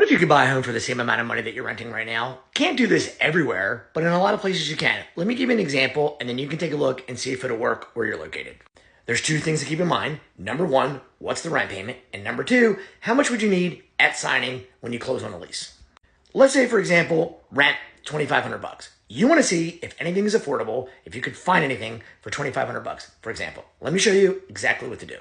What if you could buy a home for the same amount of money that you're renting right now? Can't do this everywhere, but in a lot of places you can. Let me give you an example, and then you can take a look and see if it'll work where you're located. There's two things to keep in mind. Number one, what's the rent payment? And number two, how much would you need at signing when you close on a lease? Let's say, for example, rent $2,500. You want to see if anything is affordable, if you could find anything for $2,500, for example. Let me show you exactly what to do.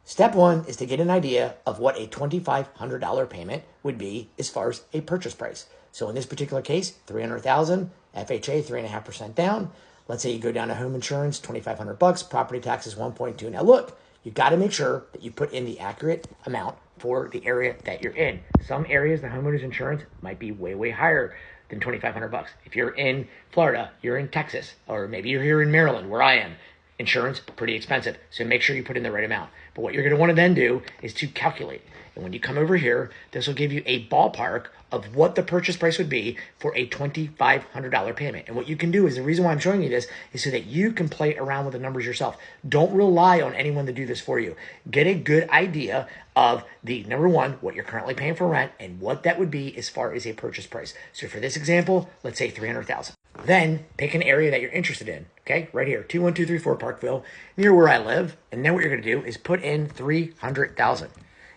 Step one is to get an idea of what a $2,500 payment would be as far as a purchase price. So in this particular case, $300,000, FHA 3.5% down. Let's say you go down to home insurance, $2,500, property taxes 1.2. Now look, you got to make sure that you put in the accurate amount for the area that you're in. Some areas, the homeowner's insurance might be way, way higher than $2,500. If you're in Florida, you're in Texas, or maybe you're here in Maryland, where I am. Insurance, pretty expensive. So make sure you put in the right amount. But what you're going to want to then do is to calculate. And when you come over here, this will give you a ballpark of what the purchase price would be for a $2,500 payment. And what you can do is, the reason why I'm showing you this is so that you can play around with the numbers yourself. Don't rely on anyone to do this for you. Get a good idea of the, number one, what you're currently paying for rent and what that would be as far as a purchase price. So for this example, let's say $300,000. Then pick an area that you're interested in. Okay, right here, 21234 Parkville, near where I live. And then what you're going to do is put in $300,000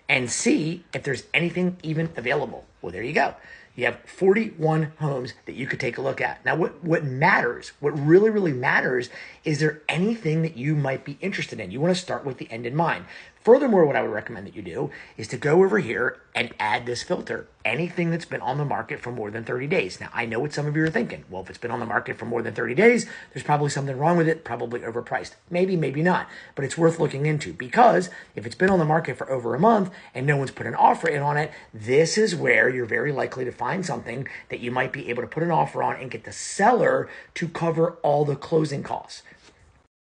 and see if there's anything even available. Well, there you go. You have 41 homes that you could take a look at. Now, what matters, what really, really matters, is there anything that you might be interested in? You want to start with the end in mind. Furthermore, what I would recommend that you do is to go over here and add this filter. Anything that's been on the market for more than 30 days. Now, I know what some of you are thinking. Well, if it's been on the market for more than 30 days, there's probably something wrong with it, probably overpriced. Maybe, maybe not. But it's worth looking into, because if it's been on the market for over a month and no one's put an offer in on it, this is where you're very likely to find something that you might be able to put an offer on and get the seller to cover all the closing costs.